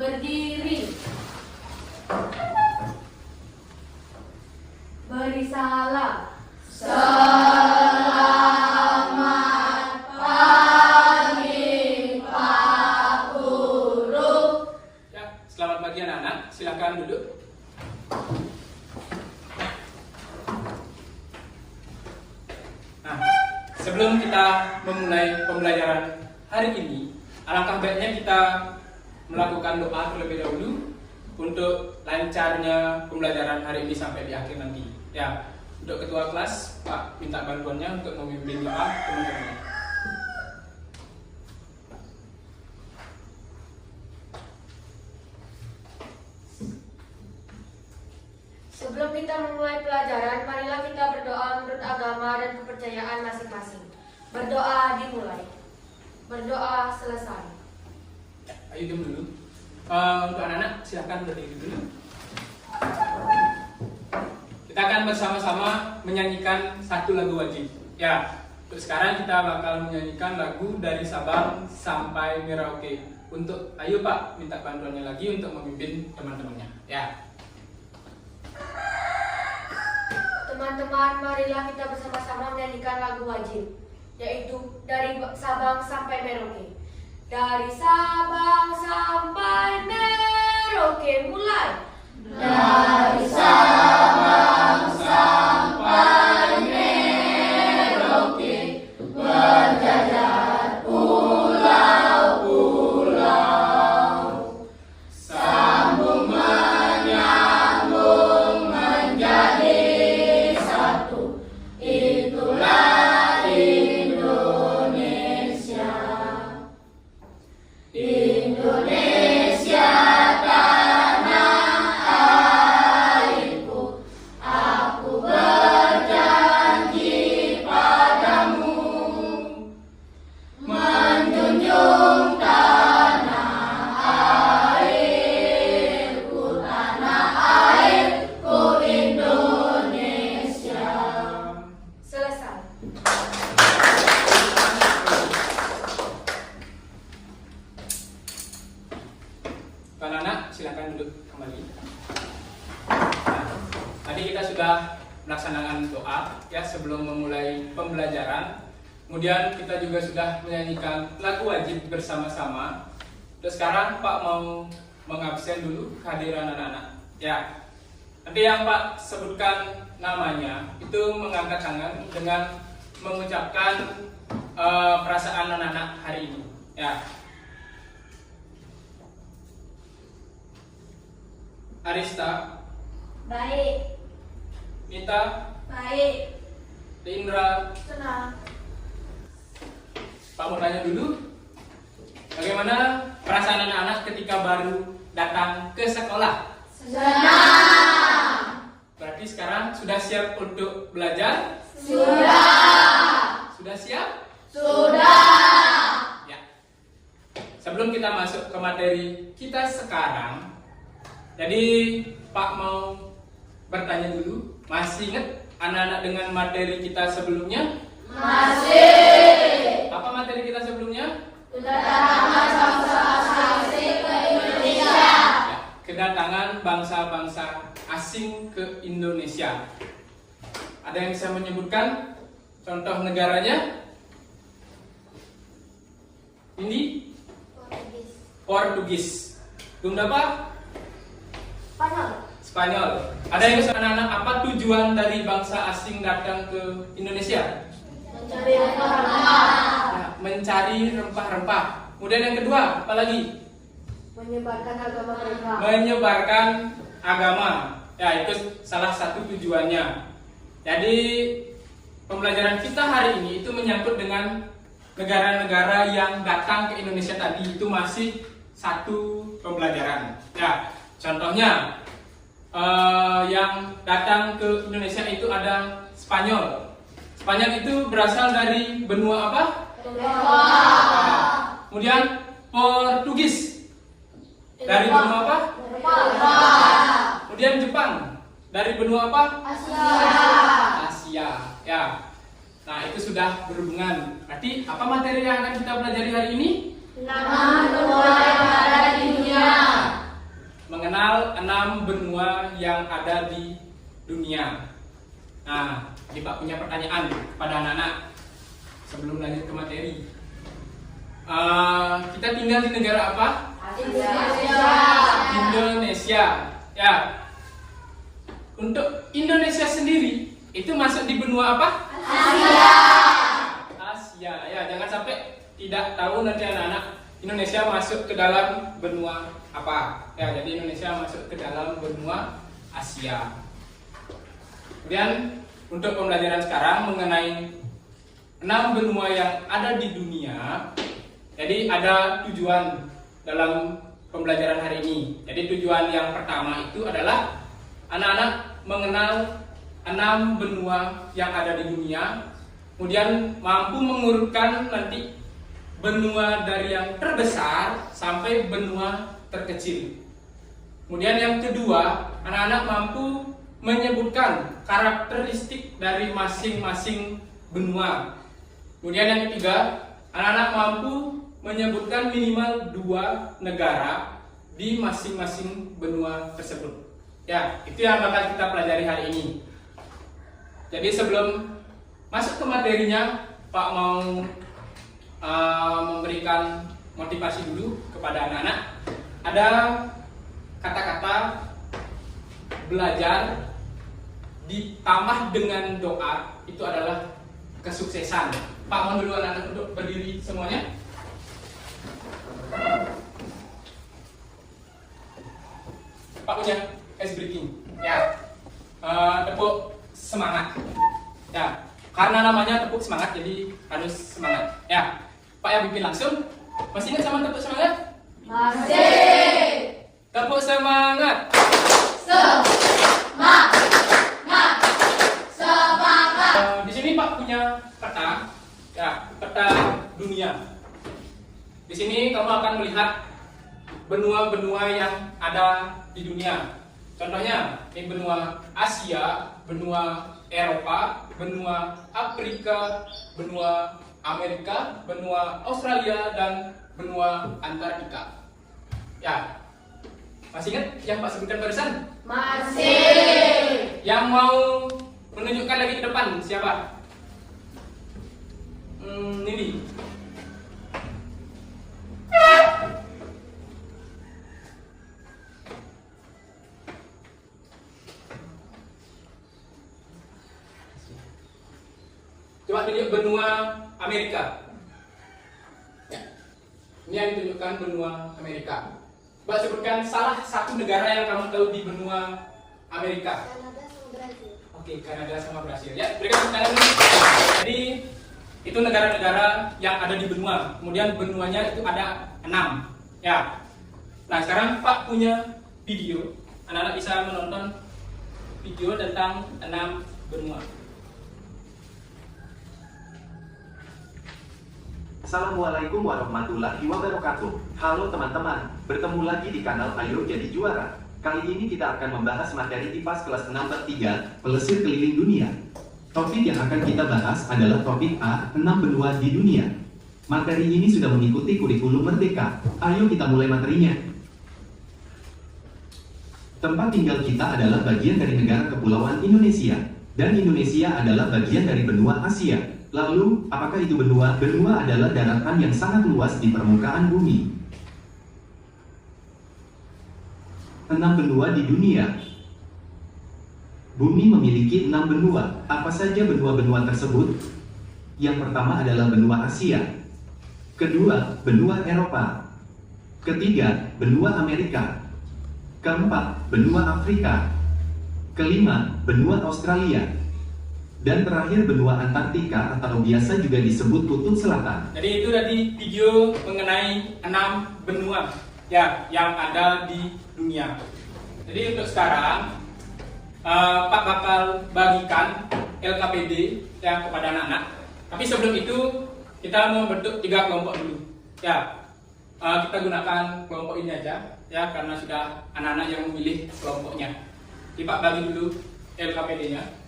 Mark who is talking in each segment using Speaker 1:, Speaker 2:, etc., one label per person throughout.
Speaker 1: Berdiri. Beri salam. Selamat pagi Pak Guru.
Speaker 2: Ya, selamat pagi anak-anak. Silakan duduk. Nah, sebelum kita memulai pembelajaran hari ini, alangkah baiknya kita melakukan doa terlebih dahulu untuk lancarnya pembelajaran hari ini sampai di akhir nanti. Ya, untuk ketua kelas, Pak minta bantuannya untuk memimpin doa teman-teman.
Speaker 1: Sebelum kita memulai pelajaran, marilah kita berdoa menurut agama dan kepercayaan masing-masing. Berdoa dimulai. Berdoa selesai.
Speaker 2: Ayo diam dulu. Untuk anak-anak silakan berdiri dulu. Kita akan bersama-sama menyanyikan satu lagu wajib. Ya, untuk sekarang kita bakal menyanyikan lagu dari Sabang sampai Merauke. Untuk ayo Pak minta bantuannya lagi untuk memimpin teman-temannya. Ya.
Speaker 1: Teman-teman, marilah kita bersama-sama menyanyikan lagu wajib, yaitu dari Sabang sampai Merauke. Dari Sabang sampai Merauke, mulai. Dari Sabang sampai Merauke, berjajar pulau-pulau, sambung menyambung menjadi satu. Itulah Indonesia. Indonesia tanah airku, aku berjanji padamu menjunjung tanah airku Indonesia. Selesai.
Speaker 2: Anak-anak silakan duduk kembali. Nah, tadi kita sudah melaksanakan doa ya sebelum memulai pembelajaran. Kemudian kita juga sudah menyanyikan lagu wajib bersama-sama. Terus sekarang Pak mau mengabsen dulu kehadiran anak-anak. Ya. Nanti yang Pak sebutkan namanya itu mengangkat tangan dengan mengucapkan perasaan anak-anak hari ini. Ya. Arista,
Speaker 1: Baik.
Speaker 2: Nita,
Speaker 1: Baik.
Speaker 2: Indra.
Speaker 1: Tenang.
Speaker 2: Pak mau tanya dulu, bagaimana perasaan anak-anak ketika baru datang ke sekolah?
Speaker 1: Senang.
Speaker 2: Berarti sekarang sudah siap untuk belajar?
Speaker 1: Sudah.
Speaker 2: Sudah siap?
Speaker 1: Sudah.
Speaker 2: Ya. Sebelum kita masuk ke materi kita sekarang, jadi Pak mau bertanya dulu, masih ingat anak-anak dengan materi kita sebelumnya?
Speaker 1: Masih.
Speaker 2: Apa materi kita sebelumnya?
Speaker 1: Kedatangan bangsa-bangsa asing ke Indonesia.
Speaker 2: Ya, kedatangan bangsa-bangsa asing ke Indonesia. Ada yang bisa menyebutkan contoh negaranya? Ini Portugis. Tunda apa?
Speaker 1: Spanyol.
Speaker 2: Spanyol. Ada yang bisa anak-anak apa tujuan dari bangsa asing datang ke Indonesia?
Speaker 1: Mencari rempah-rempah.
Speaker 2: Ya, mencari rempah-rempah. Kemudian yang kedua, apa lagi?
Speaker 1: Menyebarkan agama mereka.
Speaker 2: Menyebarkan agama. Ya, itu salah satu tujuannya. Jadi pembelajaran kita hari ini itu menyangkut dengan negara-negara yang datang ke Indonesia tadi. Itu masih satu pembelajaran. Ya, contohnya yang datang ke Indonesia itu ada Spanyol. Spanyol itu berasal dari benua apa? Kemudian Portugis dari benua apa? Kemudian Jepang dari benua apa? Asia. Ya. Nah, itu sudah berhubungan. Berarti apa materi yang akan kita pelajari hari ini?
Speaker 1: Nama benua yang ada di dunia.
Speaker 2: mengenal 6 benua yang ada di dunia. Nah, ini Pak punya pertanyaan kepada anak-anak sebelum lanjut ke materi. Kita tinggal di negara apa? Indonesia. Ya. Untuk Indonesia sendiri itu masuk di benua apa? Asia. Ya, jangan sampai tidak tahu nanti anak-anak Indonesia masuk ke dalam benua apa. Ya, jadi Indonesia masuk ke dalam benua Asia. Kemudian untuk pembelajaran sekarang mengenai 6 benua yang ada di dunia. Jadi ada tujuan dalam pembelajaran hari ini. Jadi tujuan yang pertama itu adalah anak-anak mengenal 6 benua yang ada di dunia. Kemudian mampu mengurutkan nanti benua dari yang terbesar sampai benua terkecil. Kemudian yang kedua, anak-anak mampu menyebutkan karakteristik dari masing-masing benua. Kemudian yang ketiga, anak-anak mampu menyebutkan minimal 2 negara di masing-masing benua tersebut. Ya, itu yang bakal kita pelajari hari ini. Jadi sebelum masuk ke materinya, Pak mau memberikan motivasi dulu kepada anak-anak. Ada kata-kata belajar ditambah dengan doa itu adalah kesuksesan. Pak mohon dulu anak-anak untuk berdiri semuanya. Pak punya ice breaking. Ya. Tepuk semangat. Ya. Karena namanya tepuk semangat jadi harus semangat. Ya. Pak yang pimpin langsung. Masih ingat sama tepuk semangat?
Speaker 3: Masih.
Speaker 2: Tepuk semangat.
Speaker 3: Semangat. Semangat.
Speaker 2: Di sini Pak punya peta. Ya, peta dunia. Di sini kamu akan melihat benua-benua yang ada di dunia. Contohnya, ini benua Asia, benua Eropa, benua Afrika, benua Amerika, benua Australia, dan benua Antartika. Ya, masih ingat yang Pak sebutkan barusan?
Speaker 3: Masih.
Speaker 2: Yang mau menunjukkan lagi ke depan siapa? Ini. Coba tunjuk benua Amerika. Ya. Ini yang ditunjukkan benua Amerika. Coba sebutkan salah satu negara yang kamu tahu di benua Amerika.
Speaker 1: Kanada sama Brazil.
Speaker 2: Oke, Kanada sama Brasil. Ya, berikan tepuk tangan dulu. Jadi itu negara-negara yang ada di benua. Kemudian benuanya itu ada 6. Ya. Nah, sekarang Pak punya video. Anak-anak bisa menonton video tentang 6 benua.
Speaker 4: Assalamualaikum warahmatullahi wabarakatuh. Halo teman-teman, bertemu lagi di kanal Ayo Jadi Juara. Kali ini kita akan membahas materi IPAS kelas 6 bab 3, Pelesir Keliling Dunia. Topik yang akan kita bahas adalah topik A, 6 benua di dunia. Materi ini sudah mengikuti kurikulum Merdeka. Ayo kita mulai materinya. Tempat tinggal kita adalah bagian dari negara kepulauan Indonesia. Dan Indonesia adalah bagian dari benua Asia. Lalu, apakah itu benua? Benua adalah daratan yang sangat luas di permukaan bumi. 6 benua di dunia. Bumi memiliki 6 benua. Apa saja benua-benua tersebut? Yang pertama adalah benua Asia. Kedua, benua Eropa. Ketiga, benua Amerika. Keempat, benua Afrika. Kelima, benua Australia. Dan terakhir benua Antartika atau biasa juga disebut Kutub Selatan.
Speaker 2: Jadi itu tadi video mengenai 6 benua ya yang ada di dunia. Jadi untuk sekarang Pak bakal bagikan LKPD ya kepada anak-anak. Tapi sebelum itu kita membentuk 3 kelompok dulu. Ya, kita gunakan kelompok ini aja ya karena sudah anak-anak yang memilih kelompoknya. Jadi Pak bagi dulu LKPD-nya.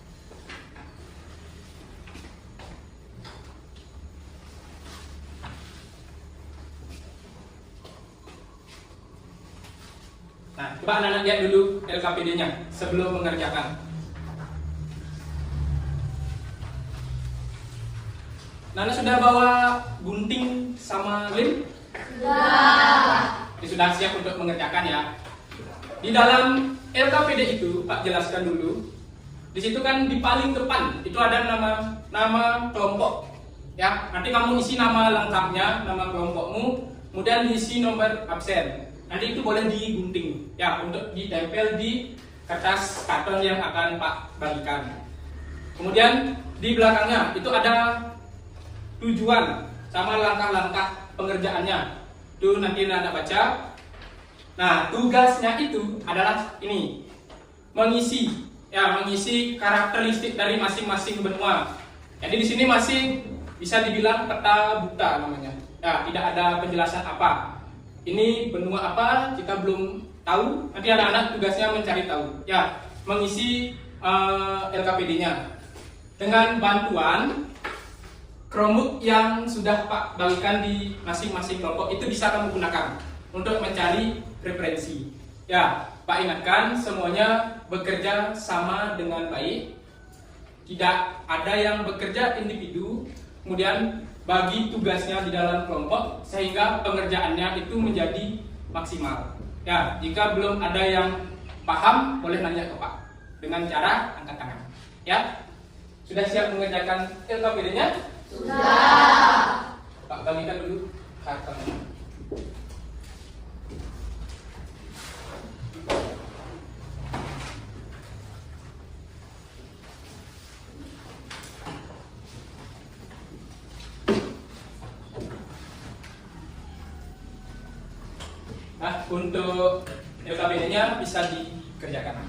Speaker 2: Nah, coba anak-anak lihat dulu LKPD-nya sebelum mengerjakan. Nana sudah bawa gunting sama lem?
Speaker 3: Sudah.
Speaker 2: Ini sudah siap untuk mengerjakan ya. Di dalam LKPD itu, Pak jelaskan dulu. Di situ kan di paling depan itu ada nama kelompok. Ya, nanti kamu isi nama lengkapnya, nama kelompokmu, kemudian diisi nomor absen. Nanti itu boleh digunting, ya, untuk ditempel di kertas karton yang akan Pak bagikan. Kemudian di belakangnya itu ada tujuan sama langkah-langkah pengerjaannya. Itu nanti Anda baca. Nah, tugasnya itu adalah ini, mengisi karakteristik dari masing-masing benua. Jadi di sini masih bisa dibilang peta buta namanya. Ya, tidak ada penjelasan apa. Ini benua apa kita belum tahu. Nanti anak-anak tugasnya mencari tahu. Ya, mengisi LKPD-nya dengan bantuan Chromebook yang sudah Pak bagikan di masing-masing kelompok. Itu bisa kamu gunakan untuk mencari referensi. Ya, Pak ingatkan semuanya bekerja sama dengan baik. Tidak ada yang bekerja individu, kemudian bagi tugasnya di dalam kelompok sehingga pengerjaannya itu menjadi maksimal. Ya, jika belum ada yang paham boleh nanya ke Pak dengan cara angkat tangan. Ya, sudah siap mengerjakan LKPD-nya?
Speaker 3: Sudah.
Speaker 2: Pak bagikan dulu kartonnya. Nah, untuk LKPD-nya bisa dikerjakan.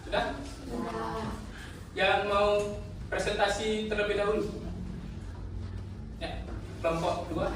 Speaker 2: Sudah? Yang mau presentasi terlebih dahulu? Ya, kelompok 2.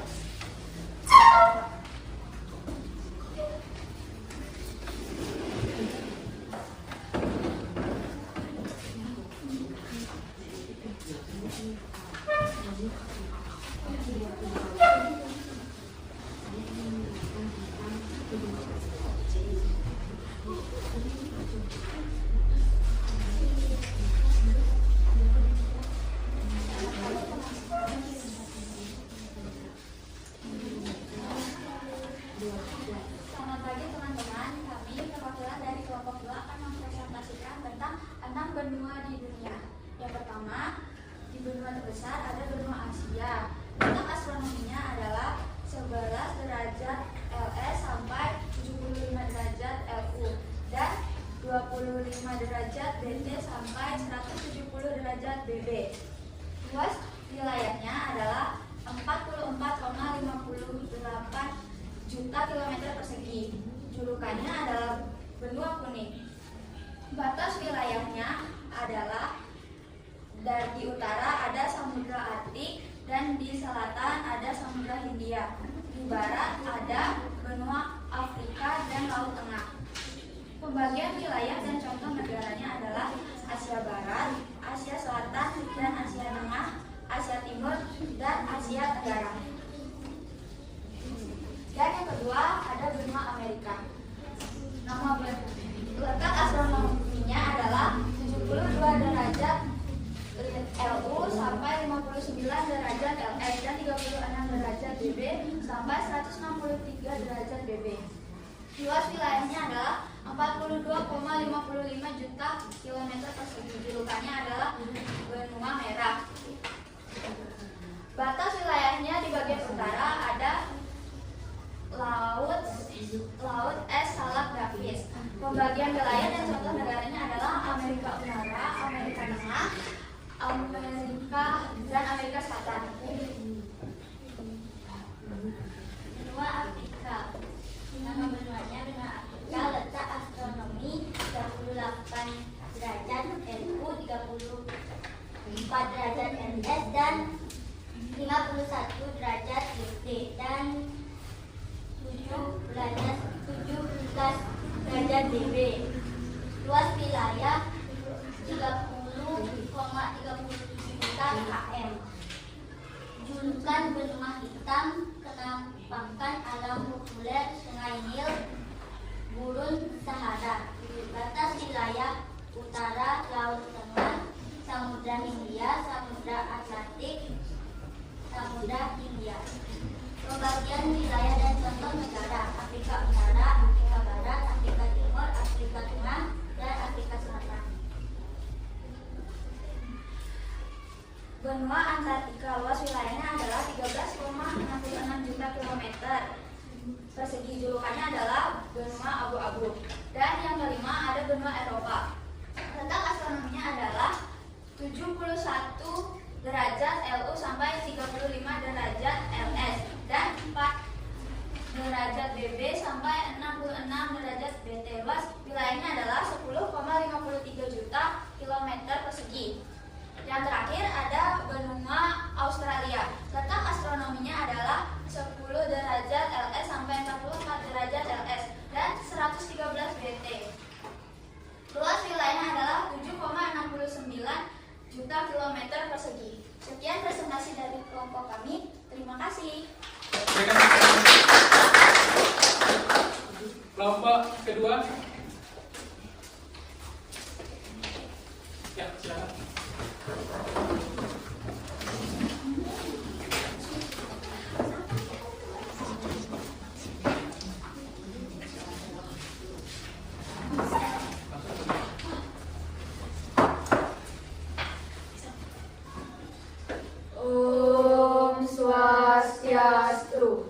Speaker 5: Selamat pagi teman-teman, kami perwakilan dari kelompok 2 akan mempresentasikan tentang 6 benua di dunia. Yang pertama, di benua terbesar ada benua Asia. Letak astronominya adalah 11 derajat LS sampai 75 derajat LU dan 25 derajat BT sampai 170 derajat BB. Luas wilayahnya adalah 44,58 juta kilometer persegi. Julukannya adalah benua kuning. Batas wilayahnya adalah di utara ada Samudra Arktik dan di selatan ada Samudra Hindia. Di barat ada benua Afrika dan Laut Tengah. Pembagian wilayah dan contoh negaranya adalah Asia Barat, Asia Selatan dan Asia Tengah, Asia Timur dan Asia Tenggara. Dan yang kedua ada benua Amerika. Nama letak astronominya adalah 72 derajat LU sampai 59 derajat LS dan 36 derajat BB sampai 163 derajat BB. Luas wilayahnya adalah 42,55 juta kilometer persegi. Julukannya adalah benua merah. Batas wilayahnya di bagian utara ada Laut es Salak Davis. Pembagian wilayah dan contoh negaranya adalah Amerika Utara, Amerika Tengah, Amerika dan Amerika Selatan. Benua Afrika. Nama benuanya benua Afrika. Letak astronomi 38 derajat LU, 34 derajat LS dan 51 derajat BT dan 17 derajat DB. Luas wilayah 30,37 juta km. Julukan benua hitam kenampakan alam populer Sungai Nil, Gurun Sahara. Batas wilayah utara Laut Tengah, Samudra Hindia, Samudra Atlantik, Samudra Hindia. Pembagian wilayah dan contoh negara: Afrika Utara, Afrika Barat, Afrika Timur, Afrika Tengah, dan Afrika Selatan. Benua Antartika, luas wilayahnya adalah 13,66 juta kilometer persegi. Julukannya adalah benua abu-abu. Dan yang kelima ada benua Eropa. Letak astronominya adalah 71 derajat LU sampai 35 derajat LS dan 4 derajat BB sampai 66 derajat BT. Luas wilayahnya adalah 10,53 juta kilometer persegi. Yang terakhir ada benua Australia. Letak astronominya adalah 10 derajat LS sampai 44 derajat LS dan 113 BT. Luas wilayahnya adalah 7,69 juta kilometer persegi. Sekian presentasi dari kelompok kami. Terima kasih.
Speaker 2: Kelompok kedua. Ya, silakan.
Speaker 1: Om Swastiastu.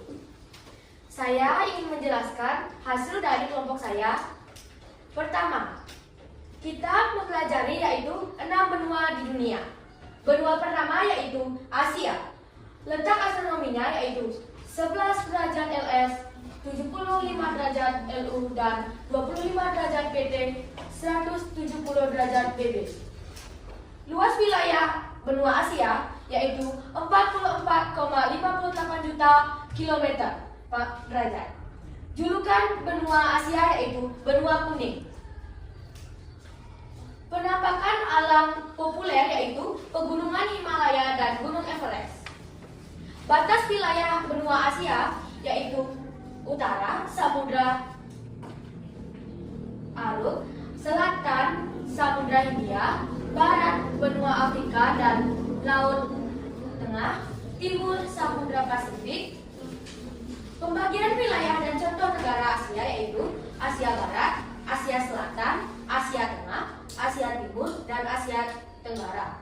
Speaker 1: Saya ingin menjelaskan hasil dari kelompok saya. Pertama, kita mempelajari yaitu 6 benua di dunia. Benua pertama yaitu Asia. Letak astronominya yaitu 11 derajat LS, 75 derajat LU, dan 25 derajat PT, 170 derajat BB. Luas wilayah benua Asia yaitu 44,58 juta kilometer derajat. Julukan benua Asia yaitu benua kuning. Penampakan alam populer yaitu pegunungan Himalaya dan Gunung Everest. Batas wilayah benua Asia yaitu utara Samudra Aruk, selatan Samudra Hindia, barat benua Afrika dan Laut Tengah, timur Samudra Pasifik. Pembagian wilayah dan contoh negara Asia yaitu Asia Barat, Asia Selatan, Asia Tengah, Asia Timur, dan Asia Tenggara.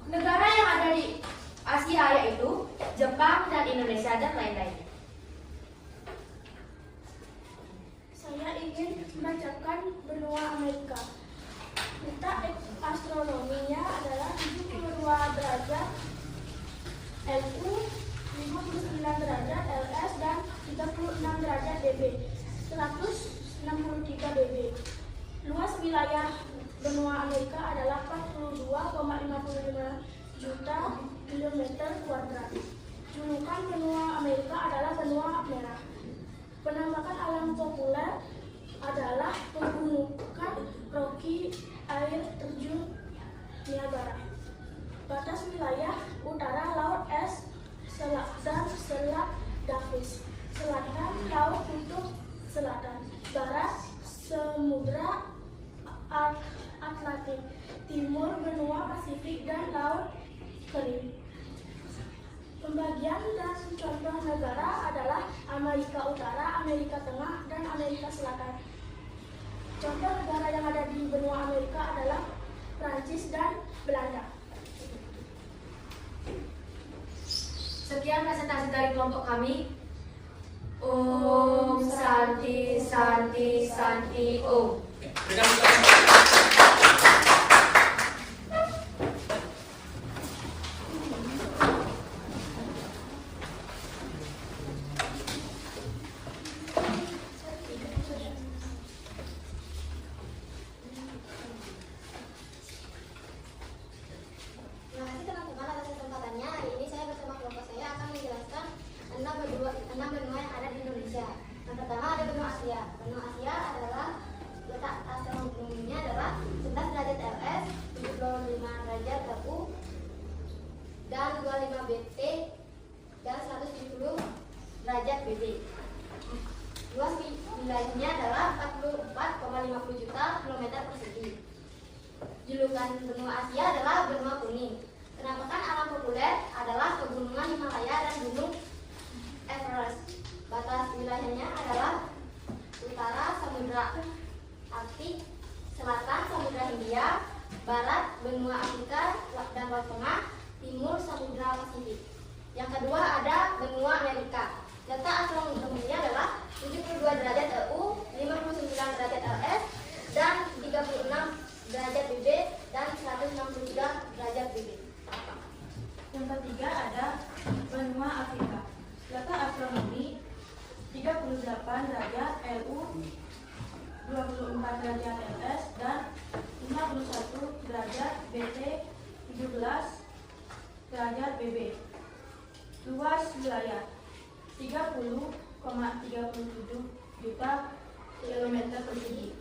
Speaker 1: Negara yang ada di Asia yaitu Jepang dan Indonesia dan lain-lain.
Speaker 3: Saya ingin membacakan benua Amerika. Letak astronominya adalah 72 derajat LU, 59 derajat LS, dan 36 derajat DB, 163 BB. Luas wilayah benua Amerika adalah 42,55 juta kilometer kuadrat. Julukan benua Amerika adalah benua merah. Penampakan alam populer adalah pegunungan Rocky, air terjun Niagara. Batas wilayah utara Laut Es dan Selat Davis, selatan Laut Kutub Selatan, barat Samudra Atlantik, timur benua Pasifik dan Laut Kering. Pembagian dan contoh negara adalah Amerika Utara, Amerika Tengah, dan Amerika Selatan. Contoh negara yang ada di benua Amerika adalah Prancis dan Belanda.
Speaker 1: Sekian presentasi dari kelompok kami. Om Santi Santi Santi Om.
Speaker 5: Terima kasih teman-teman atas kesempatannya. Hari ini saya bersama kelompok saya akan menjelaskan 6 benua yang ada di Indonesia. Yang pertama Yang kedua ada benua Amerika. Letak astronominya adalah 72 derajat LU, 59 derajat LS, dan 36 derajat BB, dan 163 derajat BB.
Speaker 3: Yang ketiga ada benua Afrika. Letak astronomi 38 derajat LU, 24 derajat LS, dan 51 derajat BT, 17 derajat BB. Luas wilayah 30,37 juta kilometer persegi.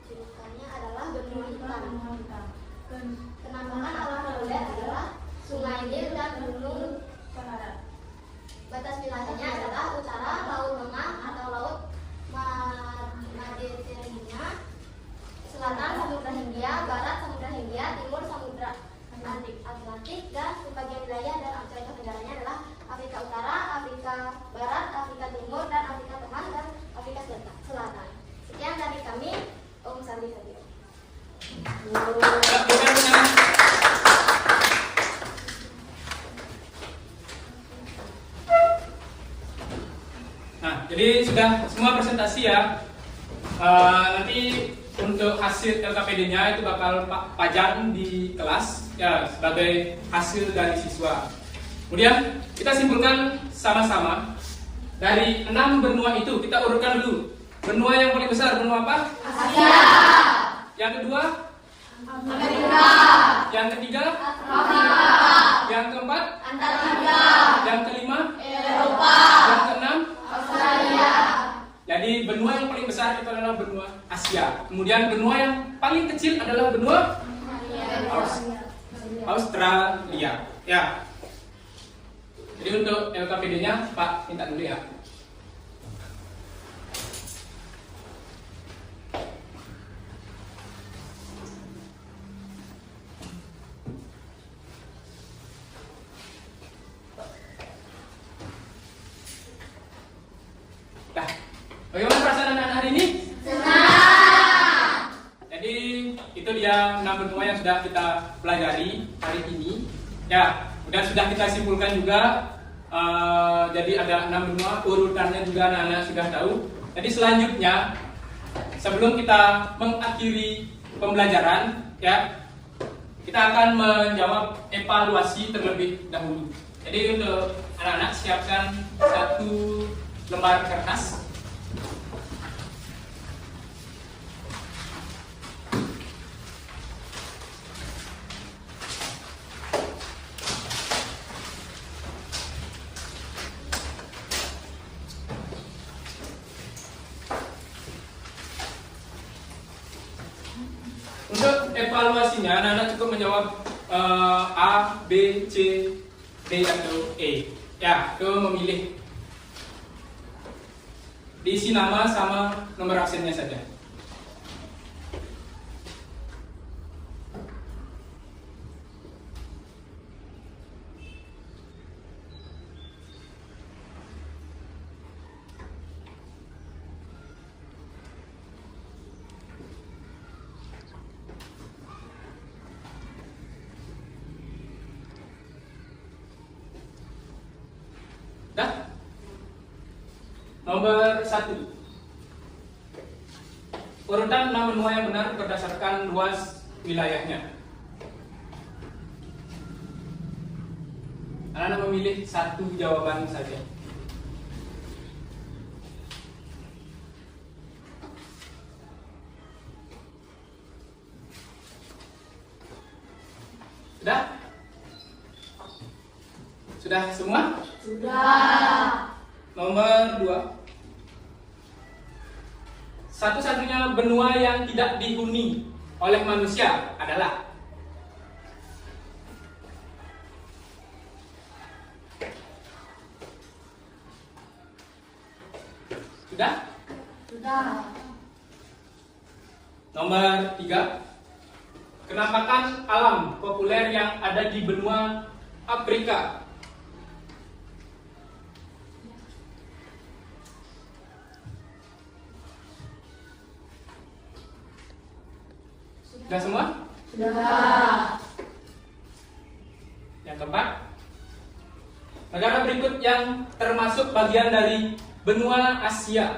Speaker 5: Julukannya adalah benua hitam.
Speaker 3: Benua hitam.
Speaker 5: Penampakan alam reguler adalah Sungai Nil dan Gunung
Speaker 3: Sahara.
Speaker 5: Batas wilayahnya adalah utara Laut Tengah atau Laut Mediterania, selatan Samudra Hindia, barat Samudra Hindia, timur Samudra Atlantik, dan sebagian wilayah dan Afrika Tenggaranya adalah Afrika Utara, Afrika Barat, Afrika Timur, dan Afrika Tengah, dan Afrika Selatan. Sekian dari kami, Om Sandi Sadio.
Speaker 2: Nah, jadi sudah semua presentasi ya. Nanti untuk hasil LKPD-nya itu bakal pajang di kelas ya sebagai hasil dari siswa. Kemudian kita simpulkan sama-sama dari 6 benua itu kita urutkan dulu. Benua yang paling besar benua apa?
Speaker 1: Asia.
Speaker 2: Yang kedua?
Speaker 1: Amerika.
Speaker 2: Yang ketiga?
Speaker 1: Afrika.
Speaker 2: Yang keempat?
Speaker 1: Antartika.
Speaker 2: Yang kelima?
Speaker 1: Eropa.
Speaker 2: Yang keenam?
Speaker 1: Australia.
Speaker 2: Jadi benua yang paling besar itu adalah benua Asia. Kemudian benua yang paling kecil adalah benua Australia. Ya. Jadi untuk LKPD-nya Pak minta dulu ya. Nah, bagaimana perasaan anak-anak hari ini?
Speaker 1: Senang.
Speaker 2: Jadi itu dia 6 benua yang sudah kita pelajari hari ini. Ya, dan sudah kita simpulkan juga. Jadi ada 6 benua, urutannya juga anak-anak sudah tahu. Jadi selanjutnya, sebelum kita mengakhiri pembelajaran, ya, kita akan menjawab evaluasi terlebih dahulu. Jadi untuk anak-anak siapkan 1 lembar kertas. Untuk evaluasinya, anak-anak cukup menjawab A, B, C, D, atau E. Ya, itu memilih. Diisi nama sama nomor absennya saja. Dah? Nomor 1. Urutan 6 benua yang benar berdasarkan luas wilayahnya. Anak-anak memilih 1 jawaban saja. Sudah? Sudah semua?
Speaker 1: Sudah.
Speaker 2: Nomor 2. Satu-satunya benua yang tidak dihuni oleh manusia adalah Sudah?
Speaker 1: Sudah.
Speaker 2: Nomor 3. Penampakan alam populer yang ada di benua Afrika. Sudah semua?
Speaker 1: Sudah.
Speaker 2: Yang keempat, Negara berikut yang termasuk bagian dari benua Asia.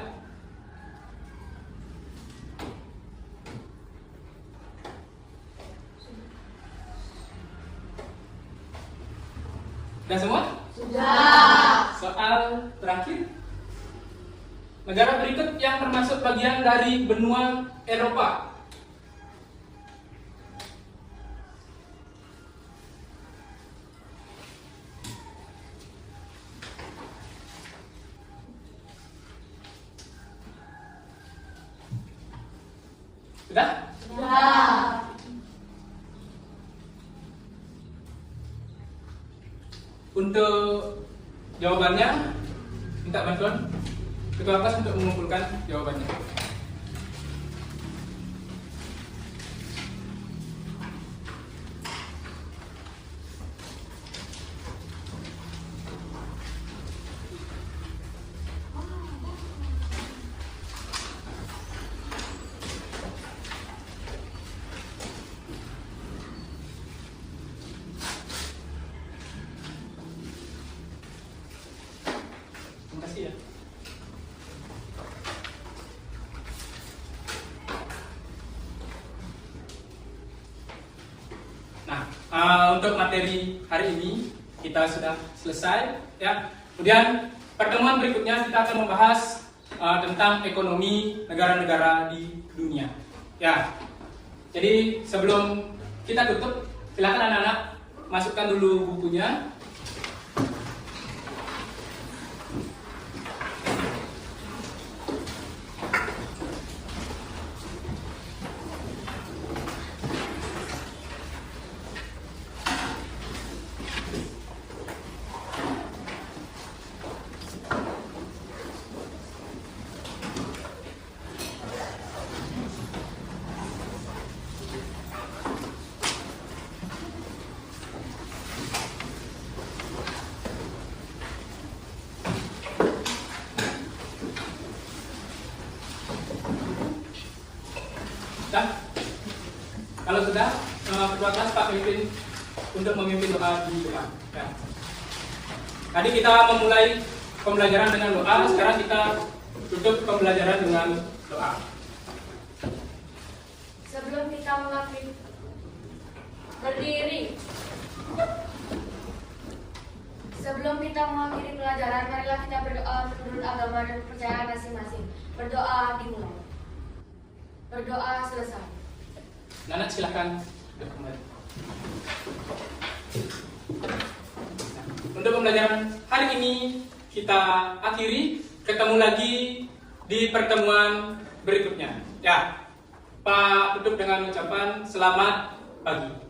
Speaker 2: Sudah semua?
Speaker 1: Sudah.
Speaker 2: Soal terakhir. Negara berikut yang termasuk bagian dari benua Eropa. Sudah?
Speaker 1: Sudah.
Speaker 2: Untuk jawabannya, minta bantuan Ketua kelas untuk mengumpulkan jawabannya. Terima kasih ya. Untuk materi hari ini kita sudah selesai ya. Kemudian pertemuan berikutnya kita akan membahas tentang ekonomi negara-negara di dunia. Ya. Jadi sebelum kita tutup, silakan anak-anak masukkan dulu bukunya. Sudah? Kalau sudah, ketua kelas Pak Mimpin untuk memimpin doa di depan. Ya. Tadi kita memulai pembelajaran dengan doa, sekarang kita tutup pembelajaran dengan doa.
Speaker 1: Sebelum kita mengakhiri berdiri. Sebelum kita mengakhiri pelajaran, marilah kita berdoa menurut agama dan kepercayaan masing-masing. Berdoa dimulai. Berdoa selesai.
Speaker 2: Anak silakan duduk kembali. Untuk pembelajaran hari ini kita akhiri. Ketemu lagi di pertemuan berikutnya. Ya, Pak tutup dengan ucapan selamat pagi.